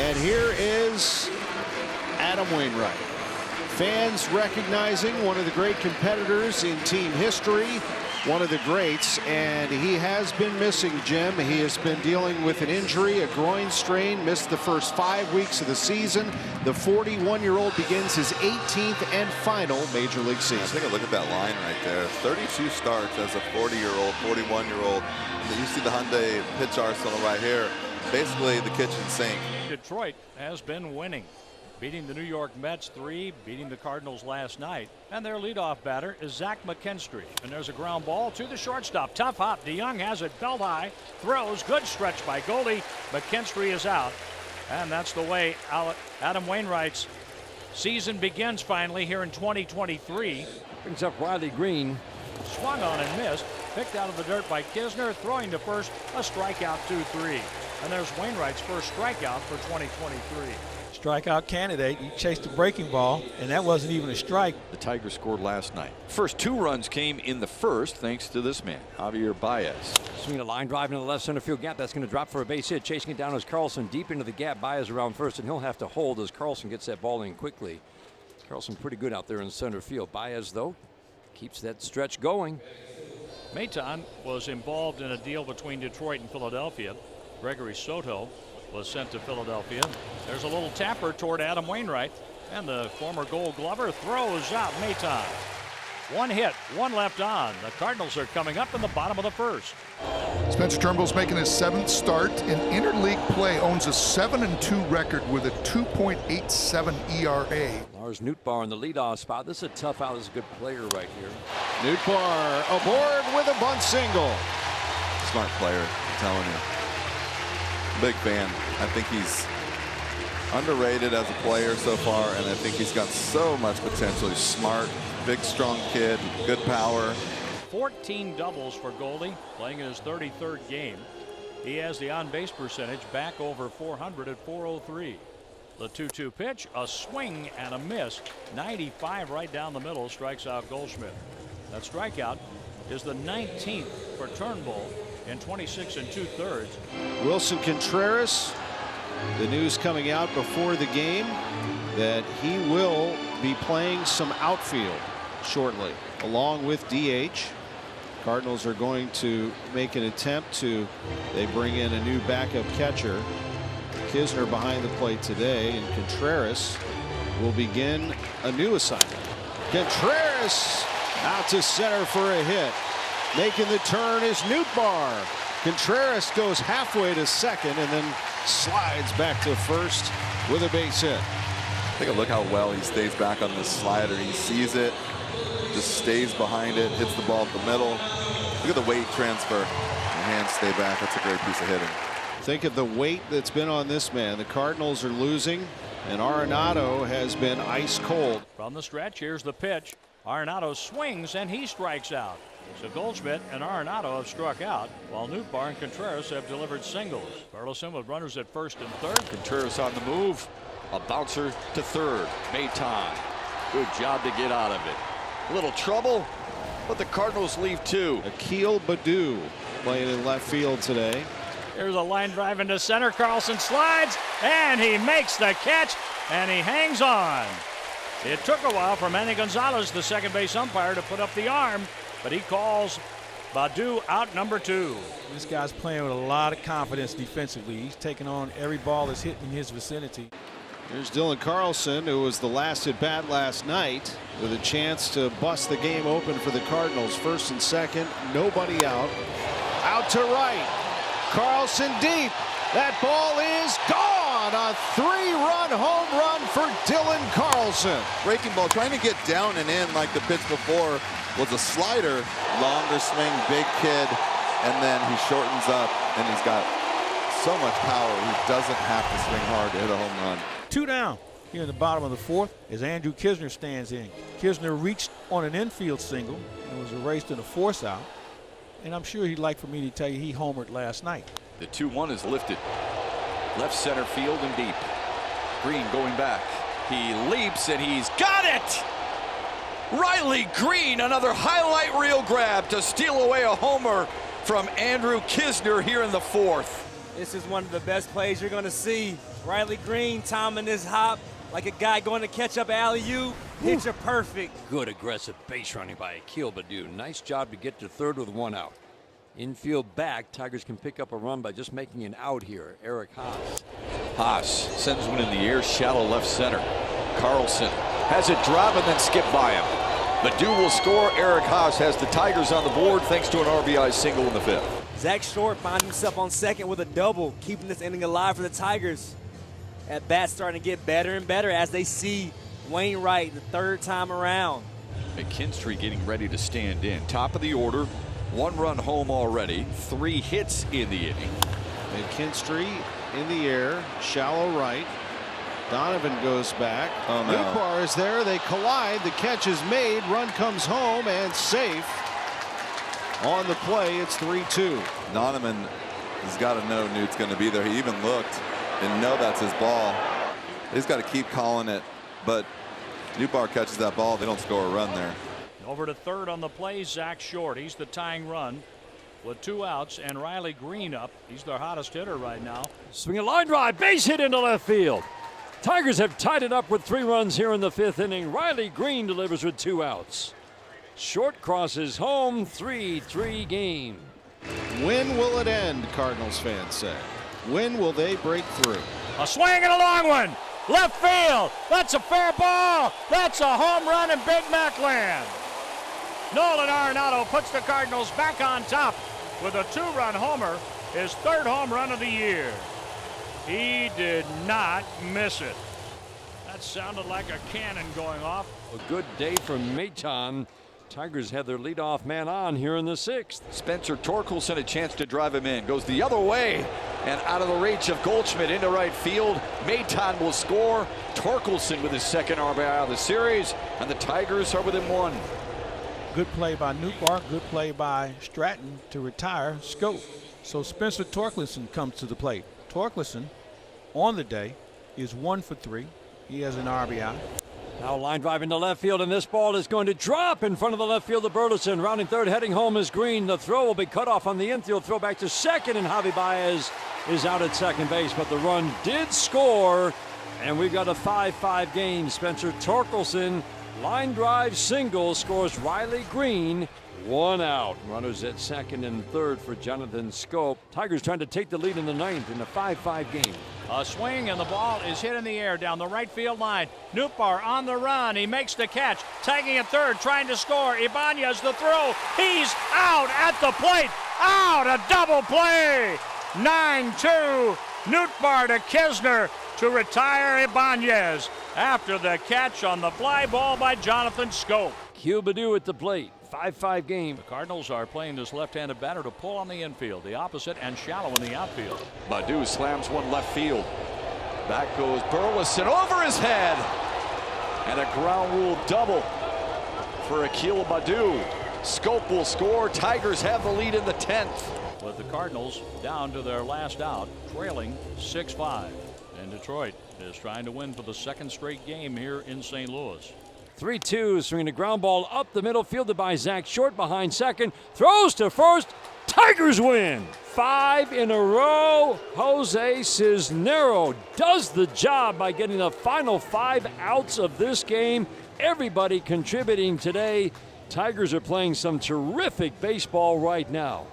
And here is Adam Wainwright. Fans recognizing one of the great competitors in team history, one of the greats, and he has been missing, Jim. He has been dealing with an injury, a groin strain, missed the first 5 weeks of the season. The 41-year-old begins his 18th and final major league season. Take a look at that line right there. 32 starts as a 40-year-old, 41-year-old. You see the Hyundai pitch arsenal right here. Basically the kitchen sink. Detroit has been winning, beating the New York Mets 3, beating the Cardinals last night. And their leadoff batter is Zach McKinstry. And there's a ground ball to the shortstop. Tough hop. DeYoung has it belt high. Throws. Good stretch by Goldie. McKinstry is out. And that's the way Adam Wainwright's season begins finally here in 2023. Brings up Riley Green. Swung on and missed. Picked out of the dirt by Kisner. Throwing to first. A strikeout, 2-3. And there's Wainwright's first strikeout for 2023. Strikeout candidate. He chased the breaking ball, and that wasn't even a strike. The Tigers scored last night. First 2 runs came in the first thanks to this man, Javier Baez. Swinging a line drive into the left center field gap. That's going to drop for a base hit. Chasing it down is Carlson deep into the gap. Baez around first, and he'll have to hold as Carlson gets that ball in quickly. Carlson pretty good out there in center field. Baez, though, keeps that stretch going. Maton was involved in a deal between Detroit and Philadelphia. Gregory Soto was sent to Philadelphia. There's a little tapper toward Adam Wainwright, and the former Gold Glover throws out Maton. 1 hit, 1 left on. The Cardinals are coming up in the bottom of the first. Spencer Turnbull's making his 7th start in interleague play. Owns a 7-2 record with a 2.87 ERA. Lars Nootbaar in the leadoff spot. This is a tough out. This is a good player right here. Nootbaar aboard with a bunt single. Smart player, I'm telling you. Big fan. I think he's underrated as a player so far, and I think he's got so much potential. He's smart, big, strong kid, good power. 14 doubles for Goldie, playing in his 33rd game. He has the on-base percentage back over 400 at 403. The 2-2 pitch, a swing and a miss. 95 right down the middle, strikes out Goldschmidt. That strikeout is the 19th for Turnbull in 26 2/3. Wilson Contreras, the news coming out before the game that he will be playing some outfield shortly along with DH. Cardinals are going to make an attempt to, they bring in a new backup catcher. Kisner behind the plate today, and Contreras will begin a new assignment. Contreras out to center for a hit. Making the turn is Nootbaar. Contreras goes halfway to second and then slides back to first with a base hit. Take a look how well he stays back on this slider. He sees it, just stays behind it, hits the ball up the middle. Look at the weight transfer. The hands stay back. That's a great piece of hitting. Think of the weight that's been on this man. The Cardinals are losing, and Arenado has been ice cold. From the stretch, here's the pitch. Arenado swings and he strikes out. So Goldschmidt and Arenado have struck out, while Nootbaar and Contreras have delivered singles. Carlson with runners at first and third. Contreras on the move. A bouncer to third. Maton. Good job to get out of it. A little trouble, but the Cardinals leave 2. Akil Baddoo playing in left field today. Here's a line drive into center. Carlson slides, and he makes the catch, and he hangs on. It took a while for Manny Gonzalez, the second base umpire, to put up the arm, but he calls Baddoo out number 2. This guy's playing with a lot of confidence defensively. He's taking on every ball that's hit in his vicinity. Here's Dylan Carlson, who was the last at bat last night, with a chance to bust the game open for the Cardinals. First and second, nobody out. Out to right. Carlson deep. That ball is gone. A 3-run home run for Dylan Carlson. Breaking ball, trying to get down and in like the pitch before was a slider. Longer swing, big kid, and then he shortens up, and he's got so much power. He doesn't have to swing hard to hit a home run. 2 down here in the bottom of the 4th as Andrew Kisner stands in. Kisner reached on an infield single and was erased in a force out. And I'm sure he'd like for me to tell you he homered last night. The 2-1 is lifted. Left center field and deep. Green going back. He leaps and he's got it! Riley Green, another highlight reel grab to steal away a homer from Andrew Kisner here in the 4th. This is one of the best plays you're going to see. Riley Green timing this hop like a guy going to catch up alley-oop. Picture perfect. Good aggressive base running by Akil Baddoo. Nice job to get to third with one out. Infield back, Tigers can pick up a run by just making an out here. Eric Haas. Haas sends one in the air, shallow left center. Carlson has it drop and then skip by him. Baddoo will score. Eric Haas has the Tigers on the board thanks to an RBI single in the fifth. Zach Short finds himself on second with a double, keeping this inning alive for the Tigers. At bat starting to get better and better as they see Wainwright the third time around. McKinstry getting ready to stand in. Top of the order. 1 run home already. 3 hits in the inning. McKinstry in the air, shallow right. Donovan goes back. Oh, no. Newbar is there. They collide. The catch is made. Run comes home and safe. On the play, it's 3-2. Donovan has got to know Newt's going to be there. He even looked and know that's his ball. He's got to keep calling it, but Newbar catches that ball. They don't score a run there. Over to third on the play, Zach Short. He's the tying run with 2 outs, and Riley Green up. He's their hottest hitter right now. Swing a line drive, base hit into left field. Tigers have tied it up with 3 runs here in the 5th inning. Riley Green delivers with 2 outs. Short crosses home, 3-3 game. When will it end, Cardinals fans say? When will they break through? A swing and a long one. Left field. That's a fair ball. That's a home run in Big Mac land. Nolan Arenado puts the Cardinals back on top with a 2-run homer, his 3rd home run of the year. He did not miss it. That sounded like a cannon going off. A good day for Maton. Tigers have their leadoff man on here in the 6th. Spencer Torkelson a chance to drive him in. Goes the other way and out of the reach of Goldschmidt into right field. Maton will score. Torkelson with his 2nd RBI of the series, and the Tigers are within 1. Good play by Newbar. Good play by Stratton to retire Scope. So Spencer Torkelson comes to the plate. Torkelson on the day is 1 for 3. He has an RBI. Now line drive into left field, and this ball is going to drop in front of the left fielder Burleson. Rounding third, heading home is Green. The throw will be cut off on the infield. Throw back to second, and Javi Baez is out at second base. But the run did score, and we've got a 5-5 game. Spencer Torkelson, line drive single, scores Riley Green. 1 out. Runners at second and third for Jonathan Scope. Tigers trying to take the lead in the 9th in a 5-5 game. A swing and the ball is hit in the air down the right field line. Newbar on the run. He makes the catch. Tagging at third, trying to score. Ibanez the throw. He's out at the plate. Out, a double play. 9-2. Newbar to Kisner to retire Ibanez after the catch on the fly ball by Jonathan Scope. Q Baddoo at the plate. 5-5 game. The Cardinals are playing this left-handed batter to pull on the infield, the opposite, and shallow in the outfield. Baddoo slams one left field. Back goes Burleson over his head. And a ground rule double for Akil Baddoo. Scope will score. Tigers have the lead in the 10th. With the Cardinals down to their last out, trailing 6-5. And Detroit is trying to win for the 2nd straight game here in St. Louis. 3-2, swinging a ground ball up the middle, fielded by Zach Short behind second. Throws to first. Tigers win. 5 in a row. Jose Cisnero does the job by getting the final 5 outs of this game. Everybody contributing today. Tigers are playing some terrific baseball right now.